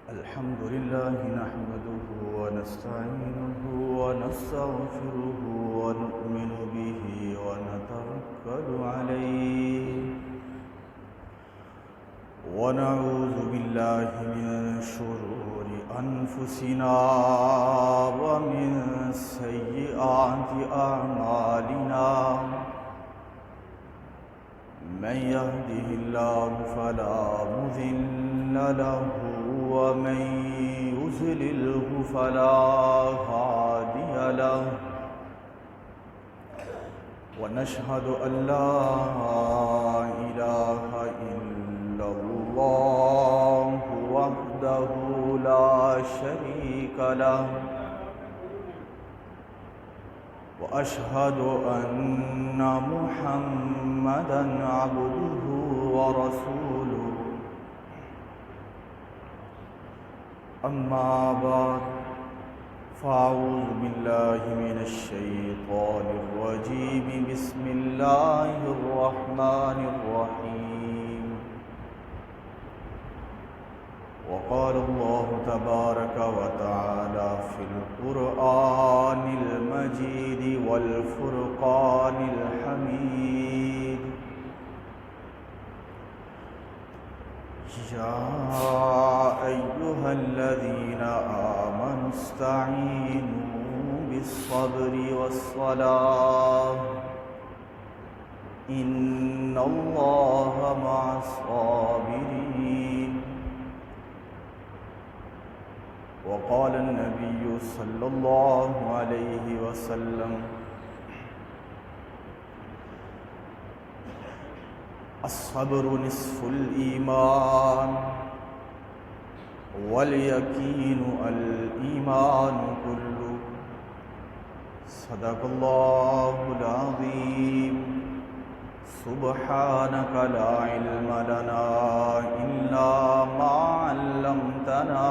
الحمد لله نحمده ونستعينه ونستغفره ونؤمن به ونتوكل عليه ونعوذ بالله من شرور أنفسنا ومن سيئات أعمالنا من يهده الله فلا مضل له ومن يضلله فلا هادي له ونشهد أن لا إله إلا الله وحده لا شريك له وأشهد أن محمدًا عبده ورسوله أما بعد فأعوذ بالله من الشيطان الرجيم بسم الله الرحمن الرحيم وقال الله تبارك وتعالى في القرآن المجيد والفرقان الحميد يا أيها الذين آمنوا استعينوا بالصبر والصلاة إن الله مع الصابرين وقال النبي صلى الله عليه وسلم الصبر نصف الإيمان واليقين الإيمان كله صدق الله العظيم سبحانك لا علم لنا إلا ما علمتنا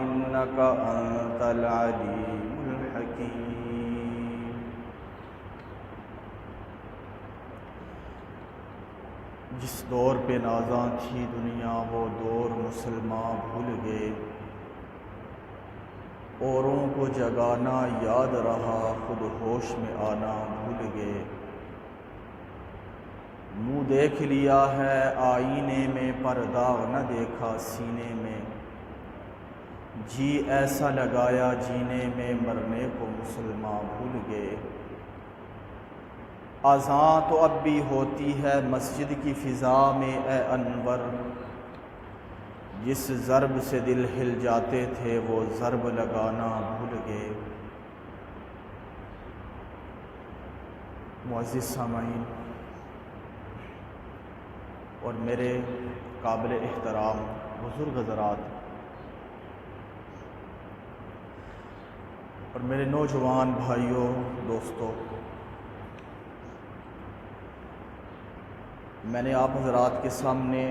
إنك أنت العليم الحكيم جس دور پہ نازاں تھی دنیا وہ دور مسلمان بھول گئے، اوروں کو جگانا یاد رہا خود ہوش میں آنا بھول گئے۔ منہ دیکھ لیا ہے آئینے میں پر داغ نہ دیکھا سینے میں، جی ایسا لگایا جینے میں مرنے کو مسلمان بھول گئے۔ اذان تو اب بھی ہوتی ہے مسجد کی فضا میں اے انور، جس ضرب سے دل ہل جاتے تھے وہ ضرب لگانا بھول گئے۔ معزز سامعین اور میرے قابل احترام بزرگ حضرات اور میرے نوجوان بھائیوں دوستوں، میں نے آپ حضرات کے سامنے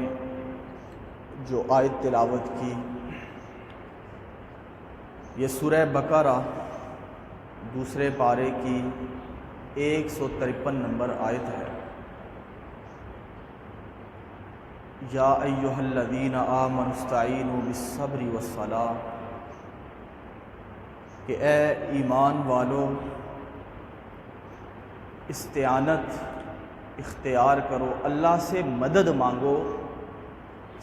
جو آیت تلاوت کی یہ سورہ بقرہ دوسرے پارے کی 153 نمبر آیت ہے۔ یا ایھا الذین آمنوا استعینوا بالصبر والصلاۃ، کہ اے ایمان والو استعانت اختیار کرو، اللہ سے مدد مانگو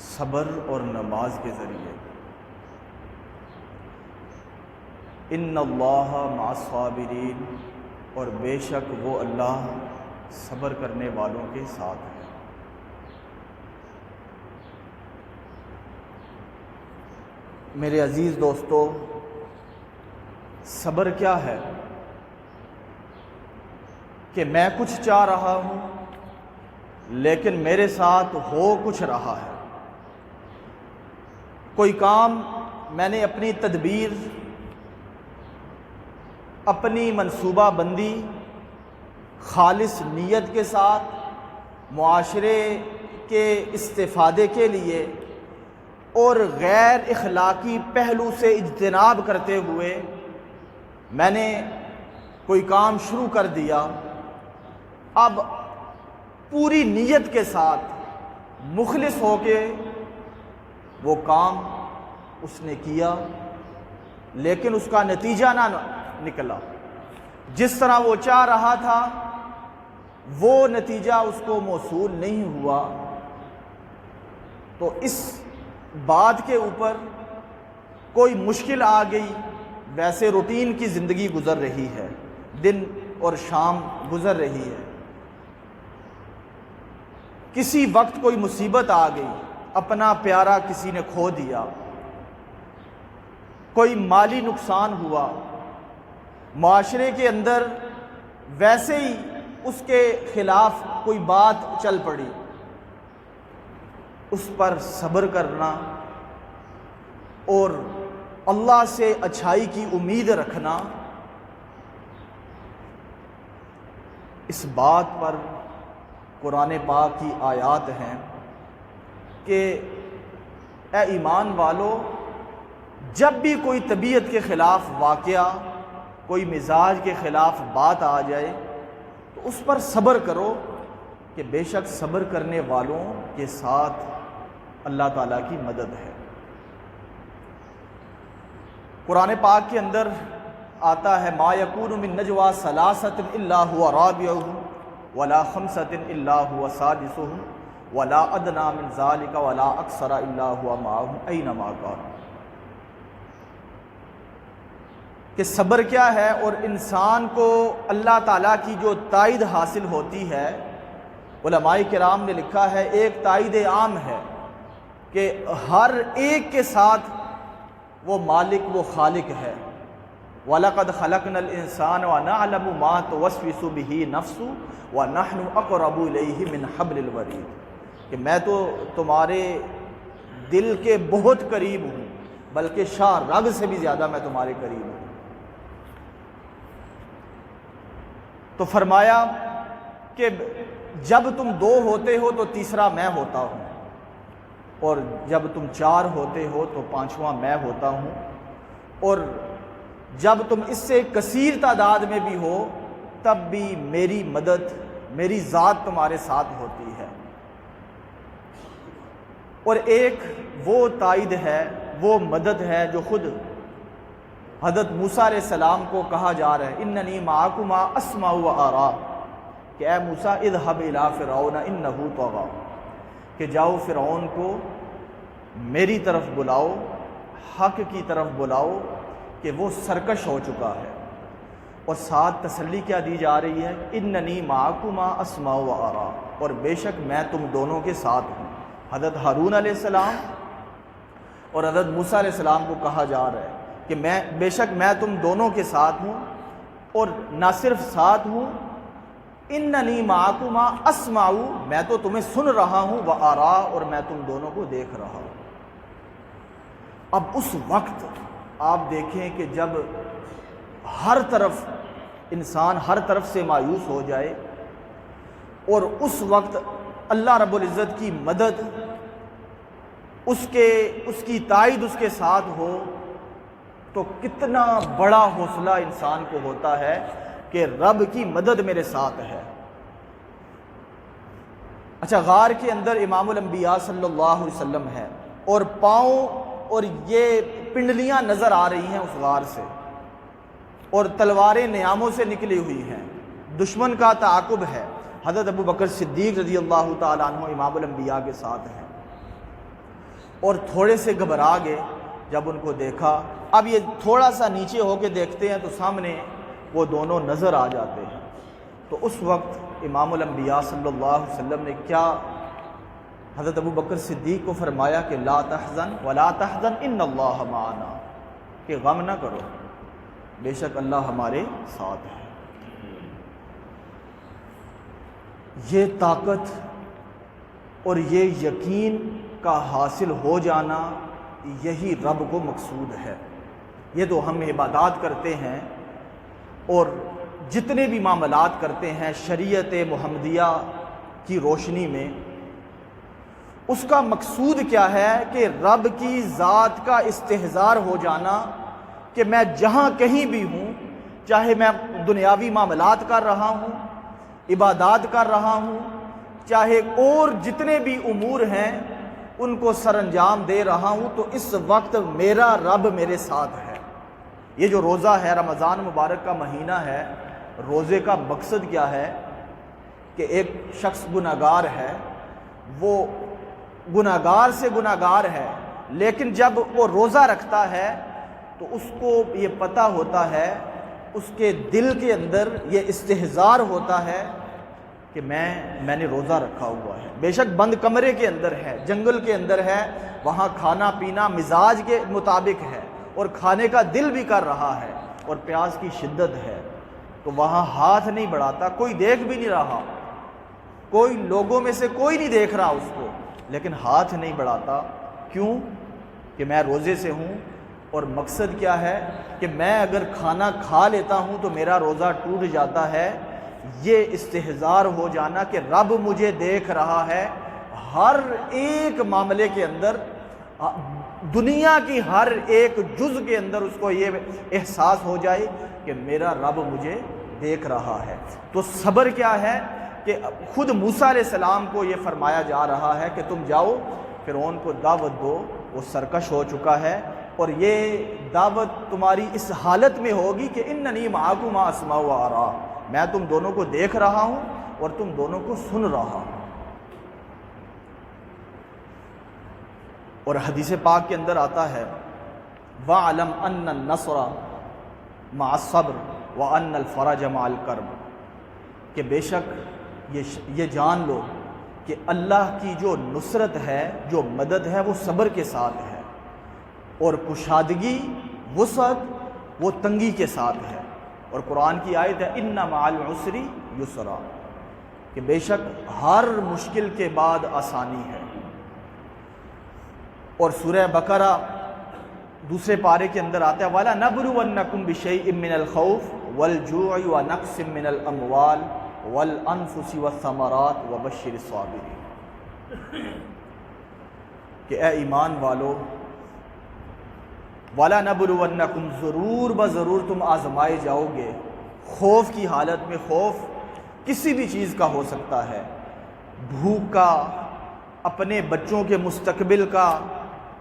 صبر اور نماز کے ذریعے۔ ان اللہ مع الصابرین، اور بے شک وہ اللہ صبر کرنے والوں کے ساتھ ہے۔ میرے عزیز دوستو، صبر کیا ہے؟ کہ میں کچھ چاہ رہا ہوں لیکن میرے ساتھ ہو کچھ رہا ہے۔ کوئی کام میں نے اپنی تدبیر، اپنی منصوبہ بندی، خالص نیت کے ساتھ معاشرے کے استفادے کے لیے اور غیر اخلاقی پہلو سے اجتناب کرتے ہوئے میں نے کوئی کام شروع کر دیا، اب پوری نیت کے ساتھ مخلص ہو کے وہ کام اس نے کیا لیکن اس کا نتیجہ نہ نکلا، جس طرح وہ چاہ رہا تھا وہ نتیجہ اس کو موصول نہیں ہوا، تو اس بات کے اوپر کوئی مشکل آ گئی۔ ویسے روٹین کی زندگی گزر رہی ہے، دن اور شام گزر رہی ہے، کسی وقت کوئی مصیبت آ گئی، اپنا پیارا کسی نے کھو دیا، کوئی مالی نقصان ہوا، معاشرے کے اندر ویسے ہی اس کے خلاف کوئی بات چل پڑی، اس پر صبر کرنا اور اللہ سے اچھائی کی امید رکھنا، اس بات پر قرآن پاک کی آیات ہیں کہ اے ایمان والو، جب بھی کوئی طبیعت کے خلاف واقعہ، کوئی مزاج کے خلاف بات آ جائے تو اس پر صبر کرو کہ بے شک صبر کرنے والوں کے ساتھ اللہ تعالیٰ کی مدد ہے۔ قرآن پاک کے اندر آتا ہے ما یکون من نجوا ثلاثۃ الا هو رابعهم ولا خمسۃ الا هو سادسهم ولا ادنى من ذلك ولا اکثر الا هو معهم اینما كانوا، کہ صبر کیا ہے اور انسان کو اللہ تعالیٰ کی جو تائید حاصل ہوتی ہے، علماء کرام نے لکھا ہے ایک تائید عام ہے کہ ہر ایک کے ساتھ وہ مالک، وہ خالق ہے۔ وَلَقَدْ خَلَقْنَا الْإِنسَانَ وَنَعْلَمُ مَا تُوَسْوِسُ بِهِ نَفْسُهُ وَنَحْنُ أَقْرَبُ إِلَيْهِ مِنْ حَبْلِ الْوَرِيدِ، کہ میں تو تمہارے دل کے بہت قریب ہوں، بلکہ شاہ رگ سے بھی زیادہ میں تمہارے قریب ہوں۔ تو فرمایا کہ جب تم دو ہوتے ہو تو تیسرا میں ہوتا ہوں، اور جب تم چار ہوتے ہو تو پانچواں میں ہوتا ہوں، اور جب تم اس سے کثیر تعداد میں بھی ہو تب بھی میری مدد، میری ذات تمہارے ساتھ ہوتی ہے۔ اور ایک وہ تائید ہے، وہ مدد ہے جو خود حضرت موسیٰ علیہ السلام کو کہا جا رہا ہے اننی معکما اسمع و ارا، کہ اے موسیٰ اذهب الی فرعون انہ طغی، کہ جاؤ فرعون کو میری طرف بلاؤ، حق کی طرف بلاؤ کہ وہ سرکش ہو چکا ہے۔ اور ساتھ تسلی کیا دی جا رہی ہے اننی معکما اسمع و ارا، اور بے شک میں تم دونوں کے ساتھ ہوں۔ حضرت ہارون علیہ السلام اور حضرت موسیٰ علیہ السلام کو کہا جا رہا ہے کہ بے شک میں تم دونوں کے ساتھ ہوں، اور نہ صرف ساتھ ہوں، اننی معکما اسمع، میں تو تمہیں سن رہا ہوں، و ارا، اور میں تم دونوں کو دیکھ رہا ہوں۔ اب اس وقت آپ دیکھیں کہ جب ہر طرف انسان ہر طرف سے مایوس ہو جائے اور اس وقت اللہ رب العزت کی مدد، اس کی تائید اس کے ساتھ ہو تو کتنا بڑا حوصلہ انسان کو ہوتا ہے کہ رب کی مدد میرے ساتھ ہے۔ اچھا، غار کے اندر امام الانبیاء صلی اللہ علیہ وسلم ہے اور پاؤں اور یہ پنڈلیاں نظر آ رہی ہیں اس غار سے، اور تلواریں نیاموں سے نکلی ہوئی ہیں، دشمن کا تعاقب ہے۔ حضرت ابو بکر صدیق رضی اللہ تعالیٰ عنہ امام الانبیاء کے ساتھ ہیں، اور تھوڑے سے گھبرا گئے جب ان کو دیکھا۔ اب یہ تھوڑا سا نیچے ہو کے دیکھتے ہیں تو سامنے وہ دونوں نظر آ جاتے ہیں۔ تو اس وقت امام الانبیاء صلی اللہ علیہ وسلم نے کیا حضرت ابو بکر صدیق کو فرمایا کہ لا تحزن ولا تحزن ان اللہ معنا، کہ غم نہ کرو، بے شک اللہ ہمارے ساتھ ہے۔ یہ طاقت اور یہ یقین کا حاصل ہو جانا، یہی رب کو مقصود ہے۔ یہ تو ہم عبادات کرتے ہیں اور جتنے بھی معاملات کرتے ہیں شریعت محمدیہ کی روشنی میں، اس کا مقصود کیا ہے کہ رب کی ذات کا استحضار ہو جانا، کہ میں جہاں کہیں بھی ہوں، چاہے میں دنیاوی معاملات کر رہا ہوں، عبادات کر رہا ہوں، چاہے اور جتنے بھی امور ہیں، ان کو سر انجام دے رہا ہوں تو اس وقت میرا رب میرے ساتھ ہے۔ یہ جو روزہ ہے، رمضان مبارک کا مہینہ ہے، روزے کا مقصد کیا ہے کہ ایک شخص گناہگار ہے، وہ گناہگار سے گناہگار ہے، لیکن جب وہ روزہ رکھتا ہے تو اس کو یہ پتہ ہوتا ہے، اس کے دل کے اندر یہ استحضار ہوتا ہے کہ میں نے روزہ رکھا ہوا ہے۔ بے شک بند کمرے کے اندر ہے، جنگل کے اندر ہے، وہاں کھانا پینا مزاج کے مطابق ہے اور کھانے کا دل بھی کر رہا ہے اور پیاس کی شدت ہے، تو وہاں ہاتھ نہیں بڑھاتا، کوئی دیکھ بھی نہیں رہا، کوئی لوگوں میں سے کوئی نہیں دیکھ رہا اس کو، لیکن ہاتھ نہیں بڑھاتا۔ کیوں؟ کہ میں روزے سے ہوں، اور مقصد کیا ہے کہ میں اگر کھانا کھا لیتا ہوں تو میرا روزہ ٹوٹ جاتا ہے۔ یہ استحضار ہو جانا کہ رب مجھے دیکھ رہا ہے، ہر ایک معاملے کے اندر، دنیا کی ہر ایک جز کے اندر اس کو یہ احساس ہو جائے کہ میرا رب مجھے دیکھ رہا ہے۔ تو صبر کیا ہے کہ خود موسیٰ علیہ السلام کو یہ فرمایا جا رہا ہے کہ تم جاؤ فرعون کو دعوت دو، وہ سرکش ہو چکا ہے، اور یہ دعوت تمہاری اس حالت میں ہوگی کہ اننی معکم اسمع و ارا، میں تم دونوں کو دیکھ رہا ہوں اور تم دونوں کو سن رہا ہوں۔ اور حدیث پاک کے اندر آتا ہے وَعْلَمْ أَنَّ النَّصْرَ مَعَ الصَّبْرِ وَأَنَّ الْفَرَجَ مَعَ الْكَرْبِ، کہ بے شک یہ جان لو کہ اللہ کی جو نصرت ہے، جو مدد ہے، وہ صبر کے ساتھ ہے، اور کشادگی، وسعت، وہ تنگی کے ساتھ ہے۔ اور قرآن کی آیت ہے اِنَّ مَعَ الْعُسْرِ یُسْرًا، کہ بے شک ہر مشکل کے بعد آسانی ہے۔ اور سورہ بقرہ دوسرے پارے کے اندر آتا ہے وَلَنَبْلُوَنَّكُمْ بِشَيْءٍ مِّنَ الْخَوْفِ وَالْجُوعِ وَنَقْصٍ مِّنَ الْأَمْوَالِ وَالْأَنفُسِ وَالثَّمَرَاتِ وَبَشِّرِ الصَّابِرِينَ، کہ اے ایمان والو، وَلَنَبْلُوَنَّكُمْ، ضرور بضرور تم آزمائے جاؤ گے، خوف کی حالت میں۔ خوف کسی بھی چیز کا ہو سکتا ہے، بھوک کا، اپنے بچوں کے مستقبل کا،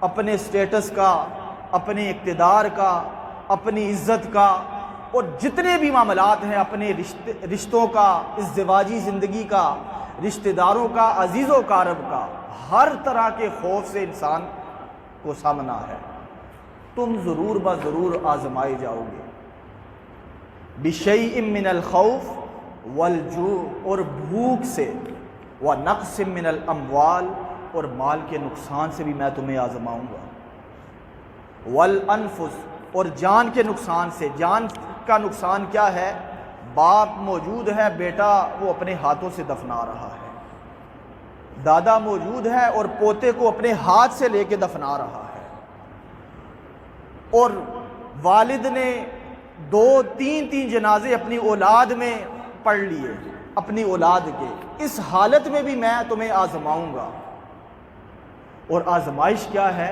اپنے سٹیٹس کا، اپنے اقتدار کا، اپنی عزت کا، اور جتنے بھی معاملات ہیں، اپنے رشتوں کا، ازدواجی زندگی کا، رشتہ داروں کا، عزیز و اقارب کا، ہر طرح کے خوف سے انسان کو سامنا ہے۔ تم ضرور بضرور آزمائے جاؤ گے، بِشَيْءٍ مِّنَ الْخَوْفِ وَالْجُوعِ، اور بھوک سے، وَنَقْصٍ مِّنَ الْأَمْوَالِ، اور مال کے نقصان سے بھی میں تمہیں آزماؤں گا، وَالْأَنفُسِ، اور جان کے نقصان سے۔ جان کا نقصان کیا ہے؟ باپ موجود ہے، بیٹا وہ اپنے ہاتھوں سے دفنا رہا ہے، دادا موجود ہے اور پوتے کو اپنے ہاتھ سے لے کے دفنا رہا ہے، اور والد نے 2-3 جنازے اپنی اولاد میں پڑھ لیے، اپنی اولاد کے۔ اس حالت میں بھی میں تمہیں آزماؤں گا۔ اور آزمائش کیا ہے؟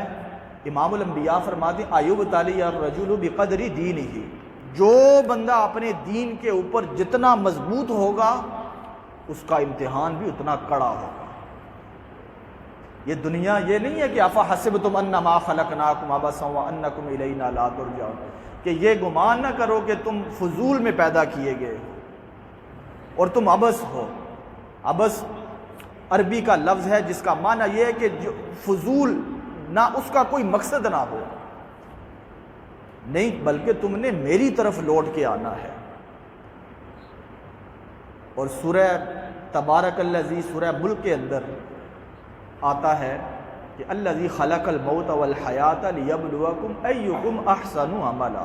امام الانبیاء فرماتے ہیں ایبتلی الرجل بقدر دینہ، جو بندہ اپنے دین کے اوپر جتنا مضبوط ہوگا اس کا امتحان بھی اتنا کڑا ہوگا۔ یہ دنیا یہ نہیں ہے کہ افحسبتم انما خلقناکم عبثا وانکم الینا لا ترجعون، کہ یہ گمان نہ کرو کہ تم فضول میں پیدا کیے گئے ہو اور تم عبث ہو۔ عبث عربی کا لفظ ہے جس کا معنی یہ ہے کہ جو فضول نہ، اس کا کوئی مقصد نہ ہو، نہیں بلکہ تم نے میری طرف لوٹ کے آنا ہے۔ اور سورہ تبارک الذی، سورہ ملک کے اندر آتا ہے کہ الذی خلق الموت والحیات لیبلوکم ایکم احسن عملا،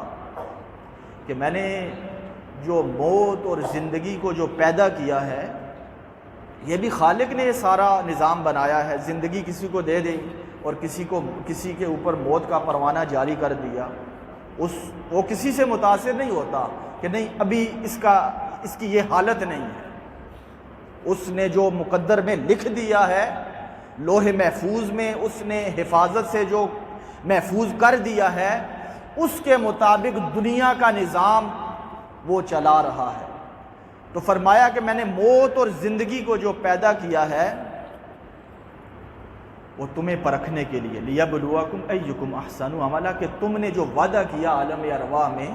کہ میں نے جو موت اور زندگی کو جو پیدا کیا ہے، یہ بھی خالق نے یہ سارا نظام بنایا ہے۔ زندگی کسی کو دے دی اور کسی کے اوپر موت کا پروانہ جاری کر دیا، وہ کسی سے متاثر نہیں ہوتا کہ نہیں ابھی اس کی یہ حالت نہیں ہے۔ اس نے جو مقدر میں لکھ دیا ہے لوح محفوظ میں، اس نے حفاظت سے جو محفوظ کر دیا ہے، اس کے مطابق دنیا کا نظام وہ چلا رہا ہے۔ تو فرمایا کہ میں نے موت اور زندگی کو جو پیدا کیا ہے، وہ تمہیں پرکھنے کے لیے، لیبلوکم ایکم احسن عملا، کہ تم نے جو وعدہ کیا عالم ارواح میں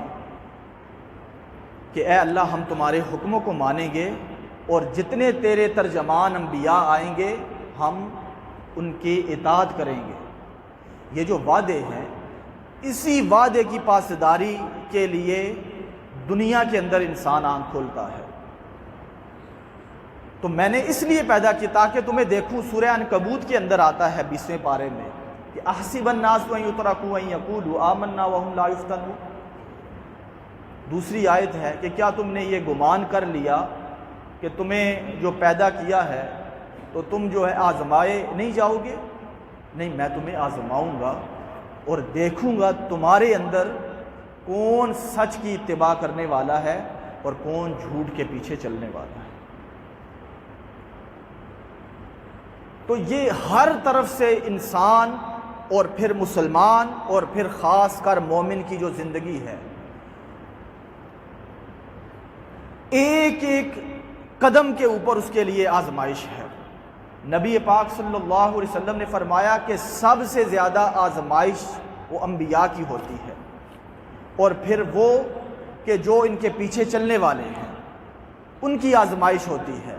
کہ اے اللہ ہم تمہارے حکموں کو مانیں گے اور جتنے تیرے ترجمان انبیاء آئیں گے ہم ان کی اطاعت کریں گے، یہ جو وعدے ہیں اسی وعدے کی پاسداری کے لیے دنیا کے اندر انسان آنکھ کھولتا ہے۔ تو میں نے اس لیے پیدا کی تاکہ تمہیں دیکھوں۔ سورہ عنکبوت کے اندر آتا ہے 20ویں پارے میں کہ احسب الناس ان یترکوا ان یقولوا آمنا وهم لا یفتنون۔ دوسری آیت ہے کہ کیا تم نے یہ گمان کر لیا کہ تمہیں جو پیدا کیا ہے تو تم جو ہے آزمائے نہیں جاؤ گے؟ نہیں، میں تمہیں آزماؤں گا اور دیکھوں گا تمہارے اندر کون سچ کی اتباع کرنے والا ہے اور کون جھوٹ کے پیچھے چلنے والا ہے۔ تو یہ ہر طرف سے انسان اور پھر مسلمان اور پھر خاص کر مومن کی جو زندگی ہے، ایک ایک قدم کے اوپر اس کے لیے آزمائش ہے۔ نبی پاک صلی اللہ علیہ وسلم نے فرمایا کہ سب سے زیادہ آزمائش وہ انبیاء کی ہوتی ہے، اور پھر وہ کہ جو ان کے پیچھے چلنے والے ہیں ان کی آزمائش ہوتی ہے۔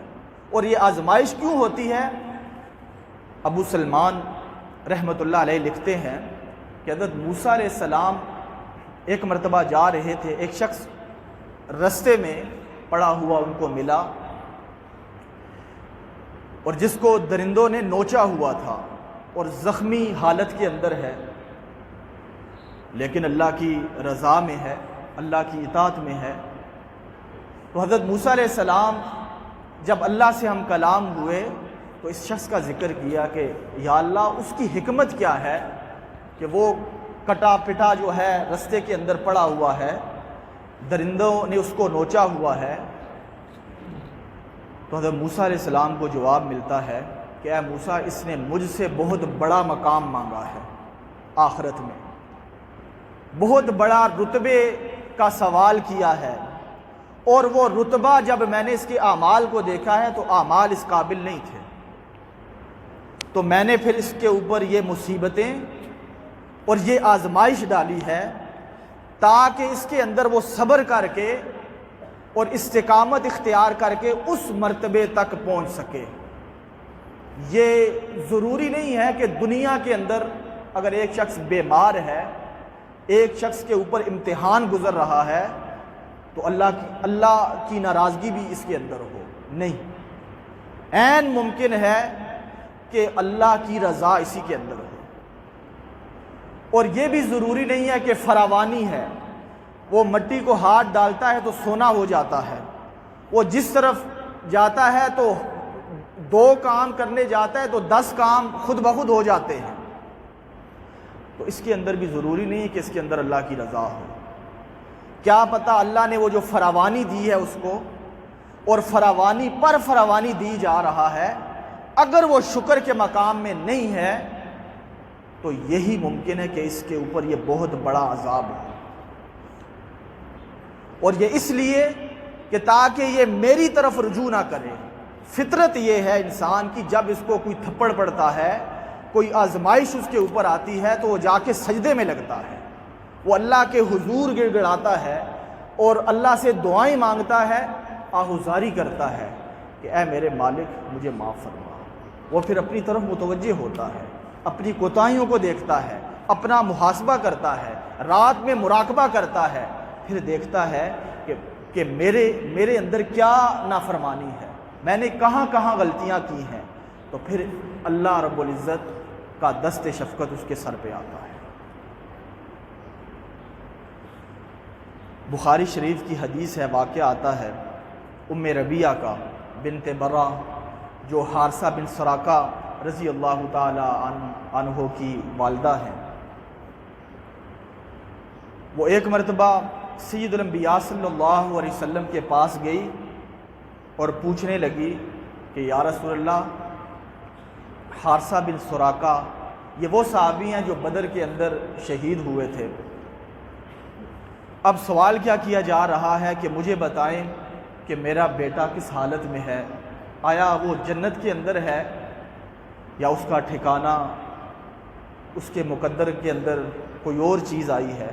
اور یہ آزمائش کیوں ہوتی ہے؟ ابو سلمان رحمۃ اللہ علیہ لکھتے ہیں کہ حضرت موسیٰ علیہ السلام ایک مرتبہ جا رہے تھے، ایک شخص رستے میں پڑا ہوا ان کو ملا اور جس کو درندوں نے نوچا ہوا تھا اور زخمی حالت کے اندر ہے، لیکن اللہ کی رضا میں ہے، اللہ کی اطاعت میں ہے۔ تو حضرت موسیٰ علیہ السلام جب اللہ سے ہم کلام ہوئے تو اس شخص کا ذکر کیا کہ یا اللہ اس کی حکمت کیا ہے کہ وہ کٹا پٹا جو ہے رستے کے اندر پڑا ہوا ہے، درندوں نے اس کو نوچا ہوا ہے۔ تو حضرت موسیٰ علیہ السلام کو جواب ملتا ہے کہ اے موسیٰ، اس نے مجھ سے بہت بڑا مقام مانگا ہے آخرت میں، بہت بڑا رتبے کا سوال کیا ہے، اور وہ رتبہ جب میں نے اس کے اعمال کو دیکھا ہے تو اعمال اس قابل نہیں تھے، تو میں نے پھر اس کے اوپر یہ مصیبتیں اور یہ آزمائش ڈالی ہے تاکہ اس کے اندر وہ صبر کر کے اور استقامت اختیار کر کے اس مرتبے تک پہنچ سکے۔ یہ ضروری نہیں ہے کہ دنیا کے اندر اگر ایک شخص بیمار ہے، ایک شخص کے اوپر امتحان گزر رہا ہے تو اللہ کی ناراضگی بھی اس کے اندر ہو، نہیں، عین ممکن ہے کہ اللہ کی رضا اسی کے اندر ہو۔ اور یہ بھی ضروری نہیں ہے کہ فراوانی ہے، وہ مٹی کو ہاتھ ڈالتا ہے تو سونا ہو جاتا ہے، وہ جس طرف جاتا ہے تو 2 کام کرنے جاتا ہے تو 10 کام خود بخود ہو جاتے ہیں۔ تو اس کے اندر بھی ضروری نہیں ہے کہ اس کے اندر اللہ کی رضا ہو۔ کیا پتہ اللہ نے وہ جو فراوانی دی ہے اس کو، اور فراوانی پر فراوانی دی جا رہا ہے، اگر وہ شکر کے مقام میں نہیں ہے تو یہی ممکن ہے کہ اس کے اوپر یہ بہت بڑا عذاب ہو۔ اور یہ اس لیے کہ تاکہ یہ میری طرف رجوع نہ کرے۔ فطرت یہ ہے انسان کی، جب اس کو کوئی تھپڑ پڑتا ہے، کوئی آزمائش اس کے اوپر آتی ہے تو وہ جا کے سجدے میں لگتا ہے، وہ اللہ کے حضور گڑ گڑاتا ہے اور اللہ سے دعائیں مانگتا ہے، آہوزاری کرتا ہے کہ اے میرے مالک مجھے معاف فرما۔ وہ پھر اپنی طرف متوجہ ہوتا ہے، اپنی کوتاہیوں کو دیکھتا ہے، اپنا محاسبہ کرتا ہے، رات میں مراقبہ کرتا ہے، پھر دیکھتا ہے کہ میرے اندر کیا نافرمانی ہے، میں نے کہاں کہاں غلطیاں کی ہیں، تو پھر اللہ رب العزت کا دست شفقت اس کے سر پہ آتا ہے۔ بخاری شریف کی حدیث ہے، واقعہ آتا ہے ام ربیعہ کا بنت برہ، جو حارثہ بن سراقہ رضی اللہ تعالی عنہ کی والدہ ہیں۔ وہ ایک مرتبہ سید الانبیاء صلی اللہ علیہ وسلم کے پاس گئی اور پوچھنے لگی کہ یا رسول اللہ، حارثہ بن سراقہ یہ وہ صحابی ہیں جو بدر کے اندر شہید ہوئے تھے، اب سوال کیا جا رہا ہے کہ مجھے بتائیں کہ میرا بیٹا کس حالت میں ہے، آیا وہ جنت کے اندر ہے یا اس کا ٹھکانہ اس کے مقدر کے اندر کوئی اور چیز آئی ہے،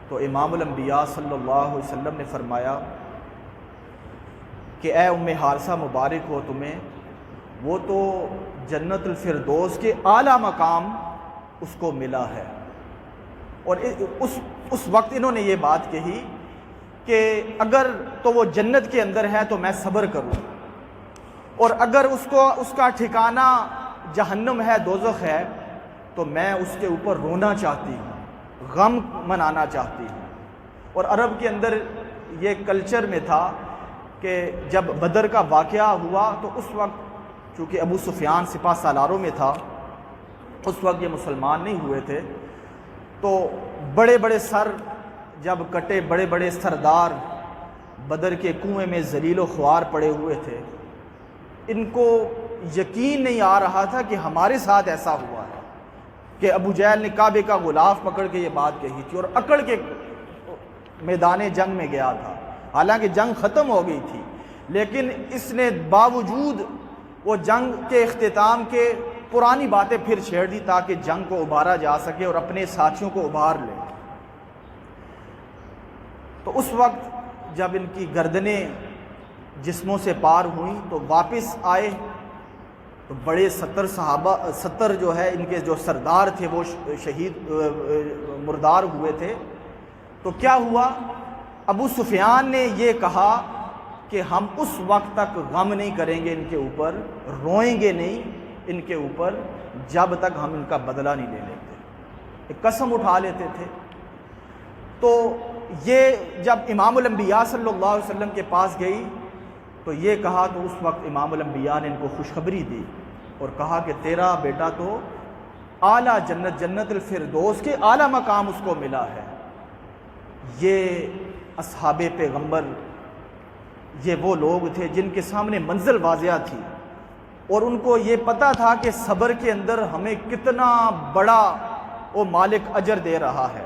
تو امام الانبیاء صلی اللہ علیہ وسلم نے فرمایا کہ اے ام حارثہ مبارک ہو تمہیں، وہ تو جنت الفردوس کے اعلیٰ مقام اس کو ملا ہے۔ اور اس وقت انہوں نے یہ بات کہی کہ اگر تو وہ جنت کے اندر ہے تو میں صبر کروں، اور اگر اس کا ٹھکانہ جہنم ہے، دوزخ ہے، تو میں اس کے اوپر رونا چاہتی ہوں، غم منانا چاہتی ہوں۔ اور عرب کے اندر یہ کلچر میں تھا کہ جب بدر کا واقعہ ہوا تو اس وقت چونکہ ابو سفیان سپہ سالاروں میں تھا، اس وقت یہ مسلمان نہیں ہوئے تھے، تو بڑے بڑے سر جب کٹے، بڑے بڑے سردار بدر کے کنویں میں ذلیل و خوار پڑے ہوئے تھے، ان کو یقین نہیں آ رہا تھا کہ ہمارے ساتھ ایسا ہوا ہے کہ ابو جہل نے کعبے کا غلاف پکڑ کے یہ بات کہی تھی اور اکڑ کے میدان جنگ میں گیا تھا، حالانکہ جنگ ختم ہو گئی تھی، لیکن اس نے باوجود وہ جنگ کے اختتام کے پرانی باتیں پھر چھیڑ دی تاکہ جنگ کو ابھارا جا سکے اور اپنے ساتھیوں کو ابھار لے۔ تو اس وقت جب ان کی گردنیں جسموں سے پار ہوئیں تو واپس آئے، تو بڑے 70 جو ہے ان کے جو سردار تھے وہ شہید مردار ہوئے تھے۔ تو کیا ہوا، ابو سفیان نے یہ کہا کہ ہم اس وقت تک غم نہیں کریں گے ان کے اوپر، روئیں گے نہیں ان کے اوپر جب تک ہم ان کا بدلہ نہیں لے لیتے، ایک قسم اٹھا لیتے تھے۔ تو یہ جب امام الانبیاء صلی اللہ علیہ وسلم کے پاس گئی تو یہ کہا، تو اس وقت امام الانبیاء نے ان کو خوشخبری دی اور کہا کہ تیرا بیٹا تو اعلیٰ جنت الفردوس کے اعلیٰ مقام اس کو ملا ہے۔ یہ اصحاب پیغمبر، یہ وہ لوگ تھے جن کے سامنے منزل واضح تھی اور ان کو یہ پتہ تھا کہ صبر کے اندر ہمیں کتنا بڑا وہ مالک اجر دے رہا ہے۔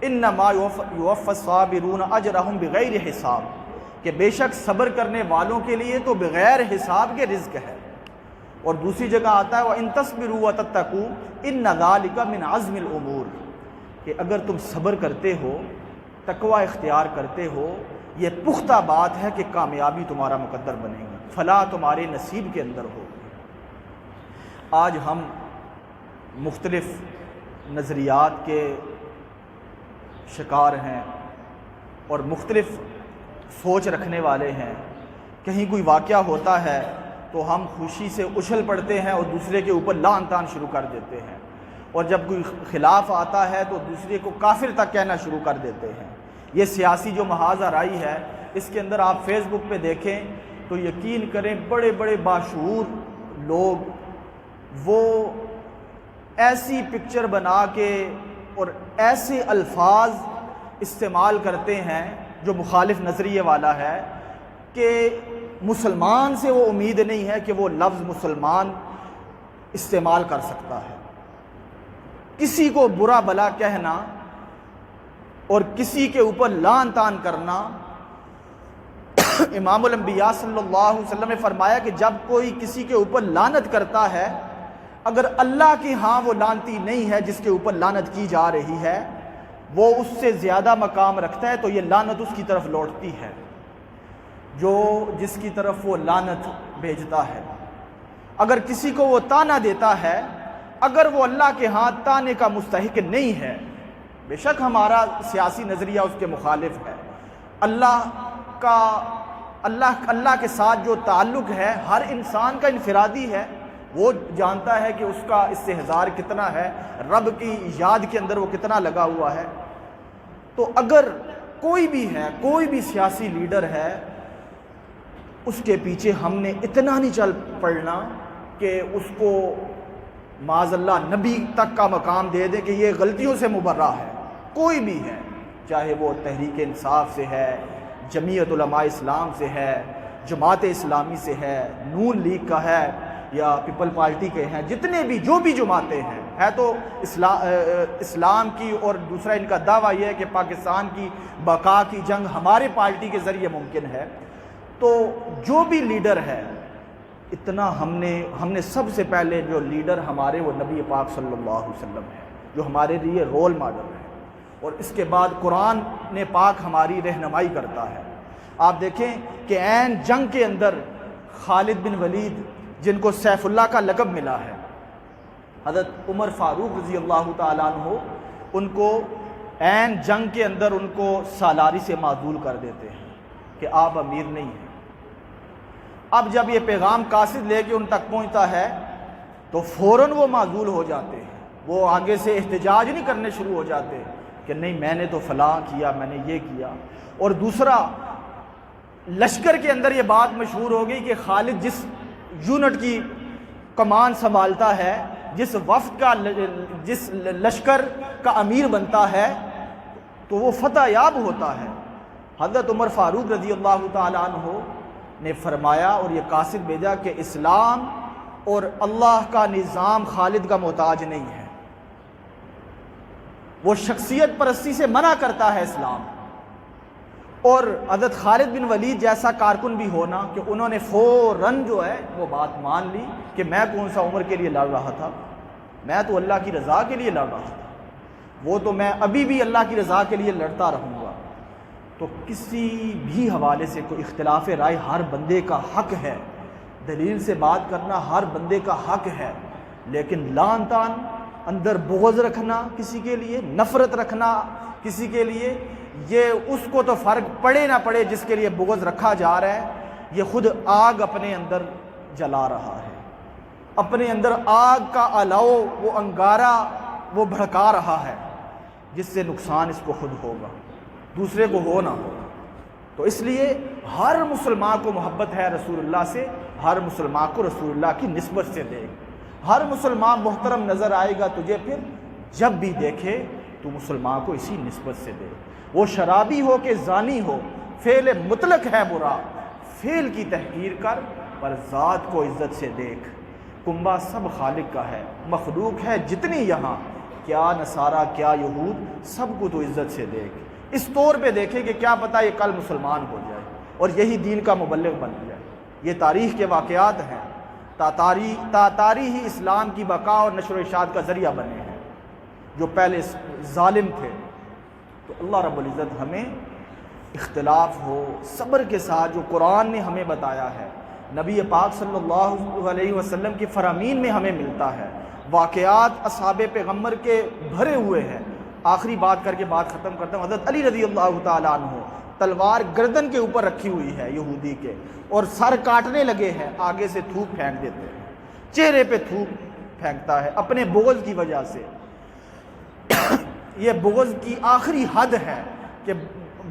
انما یوفی الصابرون اجرہم بغیر حساب، کہ بے شک صبر کرنے والوں کے لیے تو بغیر حساب کے رزق ہے۔ اور دوسری جگہ آتا ہے وَإِن تَصْبِرُوا وَتَتَّقُوا إِنَّ ذَلِكَ مِنْ عَزْمِ الْأُمُورِ، کہ اگر تم صبر کرتے ہو، تقوی اختیار کرتے ہو، یہ پختہ بات ہے کہ کامیابی تمہارا مقدر بنے گی، فلاح تمہارے نصیب کے اندر ہو۔ آج ہم مختلف نظریات کے شکار ہیں اور مختلف سوچ رکھنے والے ہیں۔ کہیں کوئی واقعہ ہوتا ہے تو ہم خوشی سے اچھل پڑتے ہیں اور دوسرے کے اوپر لعن طعن شروع کر دیتے ہیں، اور جب کوئی خلاف آتا ہے تو دوسرے کو کافر تک کہنا شروع کر دیتے ہیں۔ یہ سیاسی جو محاذ آرائی ہے، اس کے اندر آپ فیس بک پہ دیکھیں تو یقین کریں بڑے بڑے باشعور لوگ وہ ایسی پکچر بنا کے اور ایسے الفاظ استعمال کرتے ہیں جو مخالف نظریے والا ہے کہ مسلمان سے وہ امید نہیں ہے کہ وہ لفظ مسلمان استعمال کر سکتا ہے۔ کسی کو برا بلا کہنا اور کسی کے اوپر لعن طعن کرنا، امام الانبیاء صلی اللہ علیہ وسلم نے فرمایا کہ جب کوئی کسی کے اوپر لعنت کرتا ہے، اگر اللہ کی ہاں وہ لعنتی نہیں ہے جس کے اوپر لعنت کی جا رہی ہے، وہ اس سے زیادہ مقام رکھتا ہے، تو یہ لعنت اس کی طرف لوٹتی ہے جو جس کی طرف وہ لعنت بھیجتا ہے۔ اگر کسی کو وہ طعنہ دیتا ہے، اگر وہ اللہ کے ہاں طعنے کا مستحق نہیں ہے، بے شک ہمارا سیاسی نظریہ اس کے مخالف ہے، اللہ کے ساتھ جو تعلق ہے ہر انسان کا انفرادی ہے، وہ جانتا ہے کہ اس کا استحضار کتنا ہے، رب کی یاد کے اندر وہ کتنا لگا ہوا ہے۔ تو اگر کوئی بھی ہے، کوئی بھی سیاسی لیڈر ہے، اس کے پیچھے ہم نے اتنا نہیں چل پڑنا کہ اس کو معاذ اللہ نبی تک کا مقام دے دیں کہ یہ غلطیوں سے مبرہ ہے۔ کوئی بھی ہے، چاہے وہ تحریک انصاف سے ہے، جمعیت علماء اسلام سے ہے، جماعت اسلامی سے ہے، نون لیگ کا ہے یا پیپل پارٹی کے ہیں، جتنے بھی جو بھی جماعتیں ہیں، ہے تو اسلام کی، اور دوسرا ان کا دعویٰ یہ ہے کہ پاکستان کی بقا کی جنگ ہمارے پارٹی کے ذریعے ممکن ہے۔ تو جو بھی لیڈر ہے، اتنا ہم نے سب سے پہلے جو لیڈر ہمارے وہ نبی پاک صلی اللہ علیہ وسلم ہے، جو ہمارے لیے رول ماڈل ہے، اور اس کے بعد قرآن نے پاک ہماری رہنمائی کرتا ہے۔ آپ دیکھیں کہ عین جنگ کے اندر خالد بن ولید جن کو سیف اللہ کا لقب ملا ہے، حضرت عمر فاروق رضی اللہ تعالیٰ عنہ ان کو عین جنگ کے اندر ان کو سالاری سے معزول کر دیتے ہیں کہ آپ امیر نہیں ہیں۔ اب جب یہ پیغام قاصد لے کے ان تک پہنچتا ہے تو فوراً وہ معزول ہو جاتے ہیں، وہ آگے سے احتجاج نہیں کرنے شروع ہو جاتے کہ نہیں میں نے تو فلاں کیا، میں نے یہ کیا۔ اور دوسرا، لشکر کے اندر یہ بات مشہور ہو گئی کہ خالد جس یونٹ کی کمان سنبھالتا ہے، جس وفد کا جس لشکر کا امیر بنتا ہے تو وہ فتح یاب ہوتا ہے۔ حضرت عمر فاروق رضی اللہ تعالیٰ عنہ نے فرمایا اور یہ قاصد بھیجا کہ اسلام اور اللہ کا نظام خالد کا محتاج نہیں ہے، وہ شخصیت پرستی سے منع کرتا ہے اسلام۔ اور حضرت خالد بن ولید جیسا کارکن بھی ہونا کہ انہوں نے فوراً جو ہے وہ بات مان لی کہ میں کون سا عمر کے لیے لڑ رہا تھا، میں تو اللہ کی رضا کے لیے لڑ رہا تھا، وہ تو میں ابھی بھی اللہ کی رضا کے لیے لڑتا رہوں گا۔ تو کسی بھی حوالے سے کوئی اختلاف رائے ہر بندے کا حق ہے، دلیل سے بات کرنا ہر بندے کا حق ہے، لیکن لان تان اندر بغض رکھنا کسی کے لیے، نفرت رکھنا کسی کے لیے، یہ اس کو تو فرق پڑے نہ پڑے جس کے لیے بغض رکھا جا رہا ہے، یہ خود آگ اپنے اندر جلا رہا ہے، اپنے اندر آگ کا الاؤ، وہ انگارہ وہ بھڑکا رہا ہے، جس سے نقصان اس کو خود ہوگا، دوسرے کو ہو نہ ہو۔ تو اس لیے ہر مسلمان کو محبت ہے رسول اللہ سے، ہر مسلمان کو رسول اللہ کی نسبت سے دے، ہر مسلمان محترم نظر آئے گا تجھے، پھر جب بھی دیکھے تو مسلمان کو اسی نسبت سے دے، وہ شرابی ہو کہ زانی ہو، فعل مطلق ہے برا، فعل کی تحقیر کر پر ذات کو عزت سے دیکھ، کنبہ سب خالق کا ہے، مخلوق ہے جتنی یہاں، کیا نصارہ کیا یہود، سب کو تو عزت سے دیکھ، اس طور پہ دیکھیں کہ کیا پتہ یہ کل مسلمان ہو جائے اور یہی دین کا مبلغ بن جائے۔ یہ تاریخ کے واقعات ہیں، تاتاری ہی اسلام کی بقا اور نشر و اشاعت کا ذریعہ بنے ہیں، جو پہلے ظالم تھے۔ تو اللہ رب العزت ہمیں اختلاف ہو صبر کے ساتھ جو قرآن نے ہمیں بتایا ہے، نبی پاک صلی اللہ علیہ وسلم کی فرامین میں ہمیں ملتا ہے، واقعات اصحاب پیغمبر کے بھرے ہوئے ہیں۔ آخری بات کر کے بات ختم کرتا ہوں، حضرت علی رضی اللہ تعالیٰ عنہ تلوار گردن کے اوپر رکھی ہوئی ہے یہودی کے، اور سر کاٹنے لگے ہیں، آگے سے تھوک پھینک دیتے ہیں، چہرے پہ تھوک پھینکتا ہے اپنے بغض کی وجہ سے۔ یہ بغض کی آخری حد ہے کہ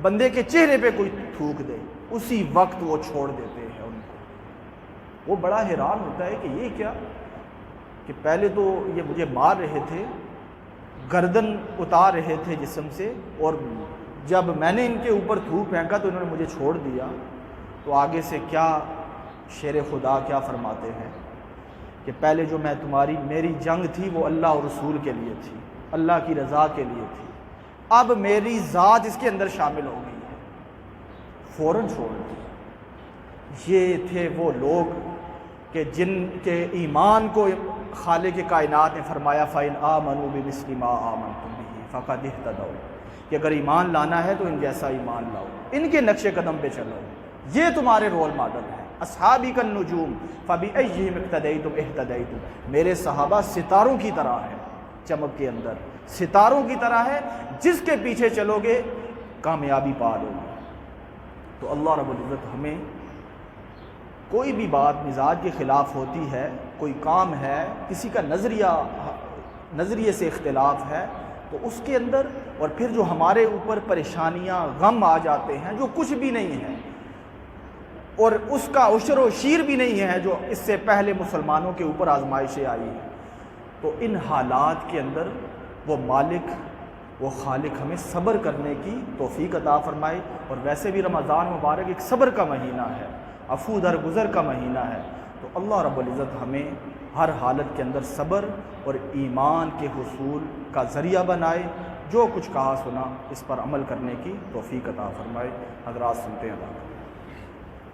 بندے کے چہرے پہ کوئی تھوک دے، اسی وقت وہ چھوڑ دیتے ہیں ان کو۔ وہ بڑا حیران ہوتا ہے کہ یہ کیا، کہ پہلے تو یہ مجھے مار رہے تھے، گردن اتار رہے تھے جسم سے، اور جب میں نے ان کے اوپر تھوک پھینکا تو انہوں نے مجھے چھوڑ دیا۔ تو آگے سے کیا شیر خدا کیا فرماتے ہیں کہ پہلے جو میری جنگ تھی وہ اللہ اور رسول کے لیے تھی، اللہ کی رضا کے لیے تھی، اب میری ذات اس کے اندر شامل ہو گئی ہے، فوراً چھوڑ دی۔ یہ تھے وہ لوگ کہ جن کے ایمان کو خالق کائنات نے فرمایا فَإِنْ آمَنُوا بِمِثْلِ مَا آمَنْتُمْ بِهِ فَقَدِ اهْتَدَوْا، کہ اگر ایمان لانا ہے تو ان جیسا ایمان لاؤ، ان کے نقش قدم پہ چلو، یہ تمہارے رول ماڈل ہیں۔ اصحابی کالنجوم فبأیہم اقتدیتم اہتدیتم، میرے صحابہ ستاروں کی طرح ہے، چمک کے اندر ستاروں کی طرح ہے، جس کے پیچھے چلو گے کامیابی پا لو گے۔ تو اللہ رب العزت ہمیں کوئی بھی بات مزاج کے خلاف ہوتی ہے، کوئی کام ہے، کسی کا نظریے سے اختلاف ہے، تو اس کے اندر، اور پھر جو ہمارے اوپر پریشانیاں غم آ جاتے ہیں جو کچھ بھی نہیں ہے اور اس کا عشر و شیر بھی نہیں ہے جو اس سے پہلے مسلمانوں کے اوپر آزمائشیں آئی ہیں، تو ان حالات کے اندر وہ مالک، وہ خالق ہمیں صبر کرنے کی توفیق عطا فرمائے۔ اور ویسے بھی رمضان مبارک ایک صبر کا مہینہ ہے، عفو درگزر کا مہینہ ہے، تو اللہ رب العزت ہمیں ہر حالت کے اندر صبر اور ایمان کے حصول کا ذریعہ بنائے، جو کچھ کہا سنا اس پر عمل کرنے کی توفیق عطا فرمائے۔ حضرات سنتے ہیں۔